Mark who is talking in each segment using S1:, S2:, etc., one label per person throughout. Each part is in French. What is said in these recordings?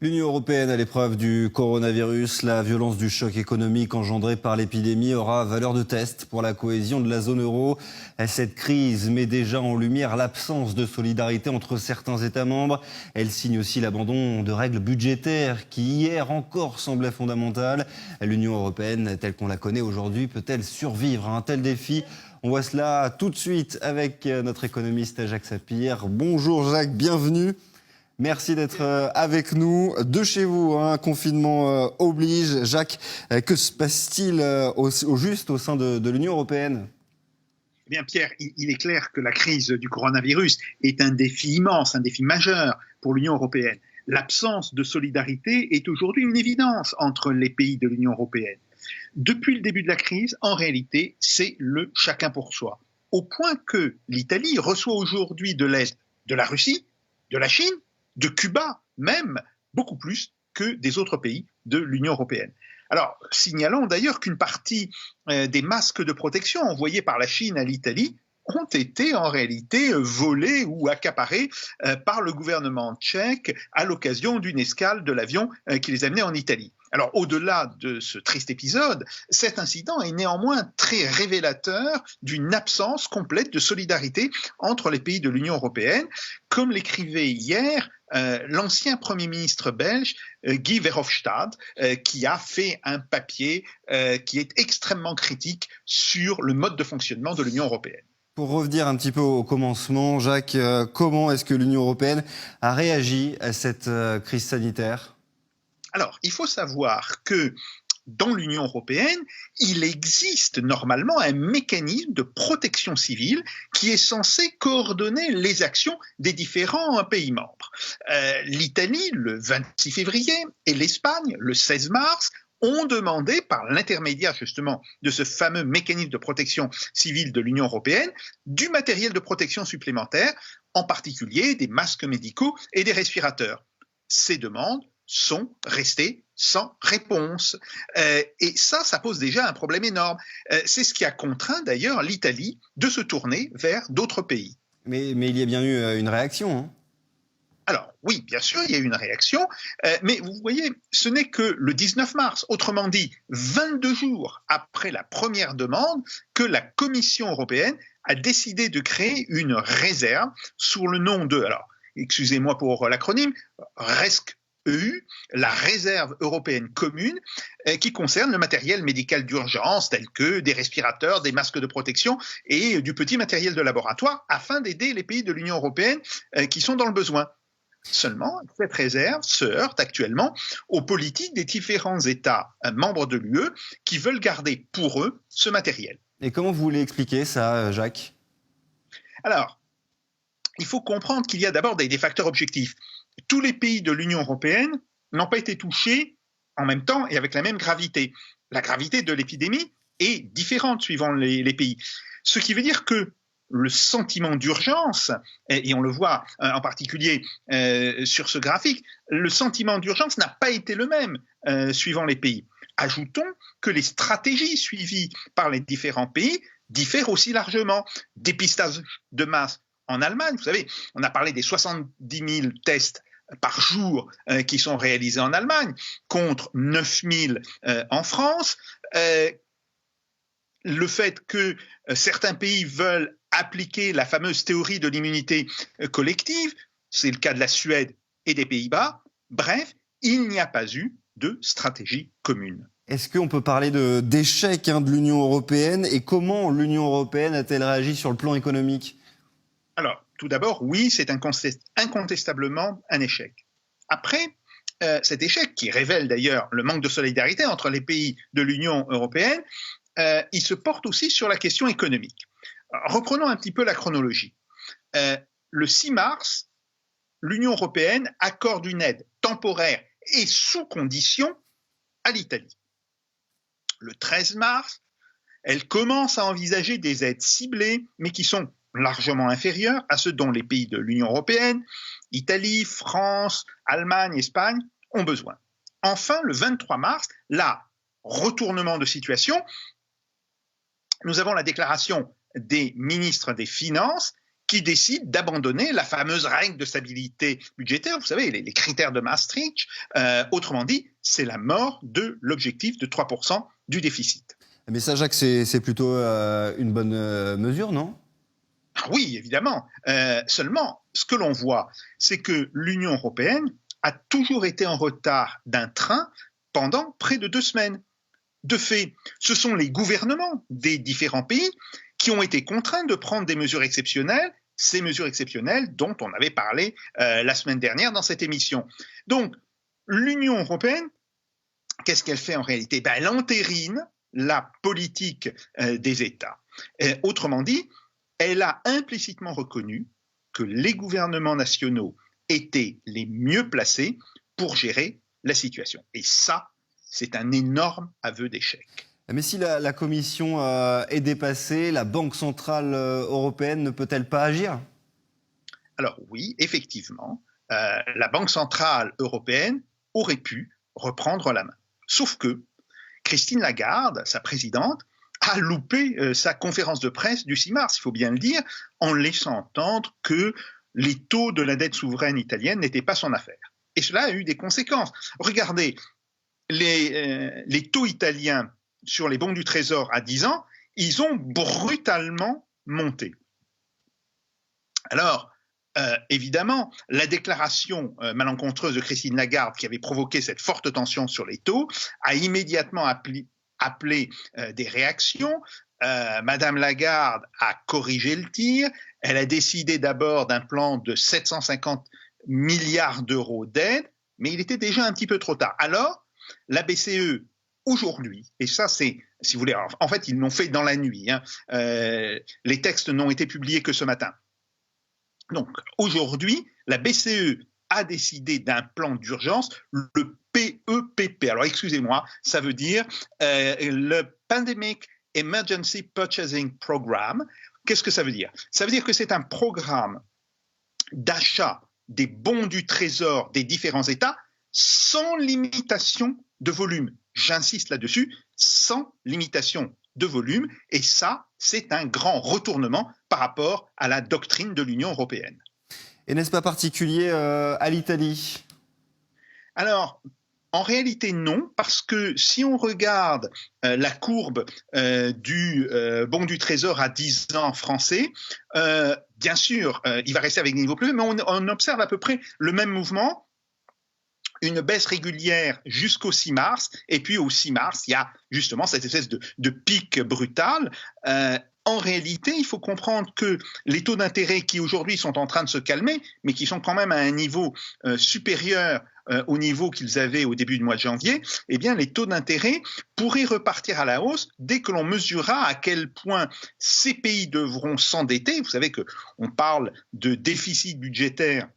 S1: L'Union européenne à l'épreuve du coronavirus, la violence du choc économique engendré par l'épidémie aura valeur de test pour la cohésion de la zone euro. Cette crise met déjà en lumière l'absence de solidarité entre certains États membres. Elle signe aussi l'abandon de règles budgétaires qui hier encore semblaient fondamentales. L'Union européenne telle qu'on la connaît aujourd'hui peut-elle survivre à un tel défi ? On voit cela tout de suite avec notre économiste Jacques Sapir. Bonjour Jacques, bienvenue. Merci d'être avec nous. De chez vous, confinement oblige. Jacques, que se passe-t-il au juste au sein de l'Union européenne ?
S2: Eh bien, Pierre, il est clair que la crise du coronavirus est un défi immense, un défi majeur pour l'Union européenne. L'absence de solidarité est aujourd'hui une évidence entre les pays de l'Union européenne. Depuis le début de la crise, en réalité, c'est le chacun pour soi. Au point que l'Italie reçoit aujourd'hui de l'aide de la Russie, de la Chine, de Cuba même, beaucoup plus que des autres pays de l'Union européenne. Alors, signalons d'ailleurs qu'une partie des masques de protection envoyés par la Chine à l'Italie ont été en réalité volés ou accaparés par le gouvernement tchèque à l'occasion d'une escale de l'avion qui les amenait en Italie. Alors, au-delà de ce triste épisode, cet incident est néanmoins très révélateur d'une absence complète de solidarité entre les pays de l'Union européenne, comme l'écrivait hier l'ancien Premier ministre belge Guy Verhofstadt, qui a fait un papier qui est extrêmement critique sur le mode de fonctionnement de l'Union européenne.
S1: Pour revenir un petit peu au commencement, Jacques, comment est-ce que l'Union européenne a réagi à cette crise sanitaire ?
S2: Alors, il faut savoir que dans l'Union européenne, il existe normalement un mécanisme de protection civile qui est censé coordonner les actions des différents pays membres. L'Italie, le 26 février, et l'Espagne, le 16 mars, ont demandé, par l'intermédiaire justement de ce fameux mécanisme de protection civile de l'Union européenne, du matériel de protection supplémentaire, en particulier des masques médicaux et des respirateurs. Ces demandes sont restées sans réponse. Et ça pose déjà un problème énorme. C'est ce qui a contraint d'ailleurs l'Italie de se tourner vers d'autres pays.
S1: Mais il y a bien eu une réaction,
S2: Alors oui, bien sûr, il y a eu une réaction, mais vous voyez, ce n'est que le 19 mars, autrement dit 22 jours après la première demande, que la Commission européenne a décidé de créer une réserve sous le nom de, alors excusez-moi pour l'acronyme, RESC-EU, la réserve européenne commune, qui concerne le matériel médical d'urgence tel que des respirateurs, des masques de protection et du petit matériel de laboratoire afin d'aider les pays de l'Union européenne qui sont dans le besoin. Seulement, cette réserve se heurte actuellement aux politiques des différents États membres de l'UE qui veulent garder pour eux ce matériel.
S1: Et comment vous voulez expliquer ça, Jacques ?
S2: Alors, il faut comprendre qu'il y a d'abord des facteurs objectifs. Tous les pays de l'Union européenne n'ont pas été touchés en même temps et avec la même gravité. La gravité de l'épidémie est différente suivant les pays. Ce qui veut dire que le sentiment d'urgence, et on le voit en particulier sur ce graphique, le sentiment d'urgence n'a pas été le même suivant les pays. Ajoutons que les stratégies suivies par les différents pays diffèrent aussi largement. Dépistage de masse en Allemagne, vous savez, on a parlé des 70 000 tests par jour qui sont réalisés en Allemagne, contre 9 000 en France. Le fait que certains pays veulent appliquer la fameuse théorie de l'immunité collective, c'est le cas de la Suède et des Pays-Bas. Bref, il n'y a pas eu de stratégie commune.
S1: Est-ce qu'on peut parler d'échec de l'Union européenne et comment l'Union européenne a-t-elle réagi sur le plan économique ?
S2: Alors, tout d'abord, oui, c'est incontestablement un échec. Après, cet échec, qui révèle d'ailleurs le manque de solidarité entre les pays de l'Union européenne, il se porte aussi sur la question économique. Reprenons un petit peu la chronologie. Le 6 mars, l'Union européenne accorde une aide temporaire et sous condition à l'Italie. Le 13 mars, elle commence à envisager des aides ciblées, mais qui sont largement inférieures à ceux dont les pays de l'Union européenne, Italie, France, Allemagne, Espagne, ont besoin. Enfin, le 23 mars, là, retournement de situation, nous avons la déclaration des ministres des Finances qui décide d'abandonner la fameuse règle de stabilité budgétaire, vous savez, les critères de Maastricht. Autrement dit, c'est la mort de l'objectif de 3% du déficit.
S1: Mais ça, Jacques, c'est plutôt une bonne mesure, non ?
S2: Ah oui, évidemment. Seulement, ce que l'on voit, c'est que l'Union européenne a toujours été en retard d'un train pendant près de 2 semaines. De fait, ce sont les gouvernements des différents pays qui ont été contraints de prendre des mesures exceptionnelles, ces mesures exceptionnelles dont on avait parlé la semaine dernière dans cette émission. Donc, l'Union européenne, qu'est-ce qu'elle fait en réalité ? Elle entérine la politique des États. Autrement dit, elle a implicitement reconnu que les gouvernements nationaux étaient les mieux placés pour gérer la situation. Et ça, c'est un énorme aveu d'échec.
S1: Mais si la Commission est dépassée, la Banque centrale européenne ne peut-elle pas agir ?
S2: Alors oui, effectivement, la Banque centrale européenne aurait pu reprendre la main. Sauf que Christine Lagarde, sa présidente, a loupé sa conférence de presse du 6 mars, il faut bien le dire, en laissant entendre que les taux de la dette souveraine italienne n'étaient pas son affaire. Et cela a eu des conséquences. Regardez, les taux italiens sur les bons du Trésor à 10 ans, ils ont brutalement monté. Alors, évidemment, la déclaration malencontreuse de Christine Lagarde qui avait provoqué cette forte tension sur les taux a immédiatement appelé des réactions. Madame Lagarde a corrigé le tir. Elle a décidé d'abord d'un plan de 750 milliards d'euros d'aide, mais il était déjà un petit peu trop tard. Alors, la BCE, aujourd'hui, et ça c'est, si vous voulez, en fait ils l'ont fait dans la nuit, les textes n'ont été publiés que ce matin. Donc aujourd'hui, la BCE a décidé d'un plan d'urgence, le PEPP. Alors excusez-moi, ça veut dire le Pandemic Emergency Purchasing Program. Qu'est-ce que ça veut dire ? Ça veut dire que c'est un programme d'achat des bons du Trésor des différents États sans limitation de volume. J'insiste là-dessus, sans limitation de volume. Et ça, c'est un grand retournement par rapport à la doctrine de l'Union européenne.
S1: Et n'est-ce pas particulier à l'Italie ?
S2: Alors, en réalité, non, parce que si on regarde la courbe du bon du Trésor à 10 ans français, bien sûr, il va rester avec des niveaux plus élevés, mais on observe à peu près le même mouvement, une baisse régulière jusqu'au 6 mars, et puis au 6 mars, il y a justement cette espèce de pic brutal. En réalité, il faut comprendre que les taux d'intérêt qui aujourd'hui sont en train de se calmer, mais qui sont quand même à un niveau supérieur au niveau qu'ils avaient au début du mois de janvier, eh bien les taux d'intérêt pourraient repartir à la hausse dès que l'on mesurera à quel point ces pays devront s'endetter. Vous savez qu'on parle de déficit budgétaire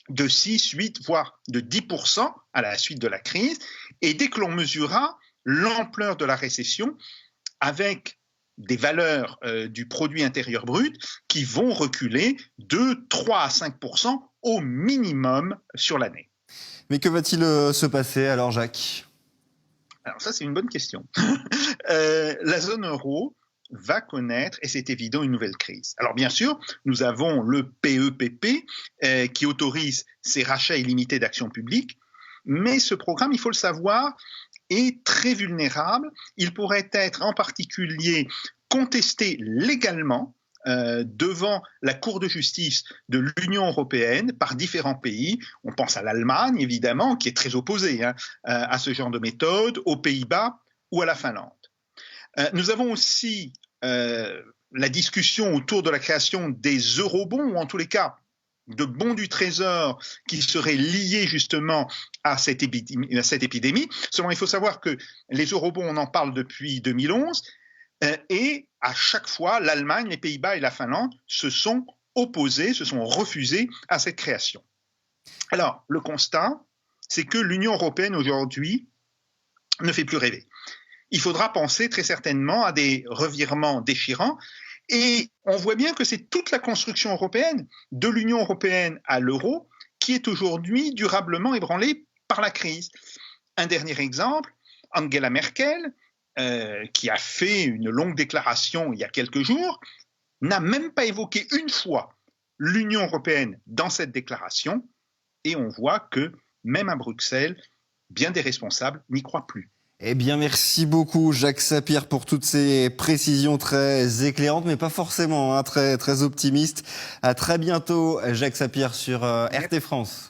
S2: de 6, 8, voire de 10% à la suite de la crise, et dès que l'on mesurera l'ampleur de la récession avec des valeurs du produit intérieur brut qui vont reculer de 3 à 5% au minimum sur l'année.
S1: Mais que va-t-il se passer alors, Jacques ?
S2: Alors ça, c'est une bonne question. La zone euro va connaître, et c'est évident, une nouvelle crise. Alors bien sûr, nous avons le PEPP qui autorise ces rachats illimités d'actions publiques, mais ce programme, il faut le savoir, est très vulnérable. Il pourrait être en particulier contesté légalement devant la Cour de justice de l'Union européenne par différents pays. On pense à l'Allemagne, évidemment, qui est très opposée à ce genre de méthode, aux Pays-Bas ou à la Finlande. Nous avons aussi la discussion autour de la création des eurobonds, ou en tous les cas de bons du Trésor qui seraient liés justement à cette épidémie. Seulement, il faut savoir que les eurobonds, on en parle depuis 2011, et à chaque fois, l'Allemagne, les Pays-Bas et la Finlande se sont opposés, se sont refusés à cette création. Alors, le constat, c'est que l'Union européenne aujourd'hui ne fait plus rêver. Il faudra penser très certainement à des revirements déchirants. Et on voit bien que c'est toute la construction européenne, de l'Union européenne à l'euro, qui est aujourd'hui durablement ébranlée par la crise. Un dernier exemple, Angela Merkel, qui a fait une longue déclaration il y a quelques jours, n'a même pas évoqué une fois l'Union européenne dans cette déclaration, et on voit que même à Bruxelles, bien des responsables n'y croient plus.
S1: Eh bien, merci beaucoup, Jacques Sapir, pour toutes ces précisions très éclairantes, mais pas forcément très optimistes. À très bientôt, Jacques Sapir, sur RT France.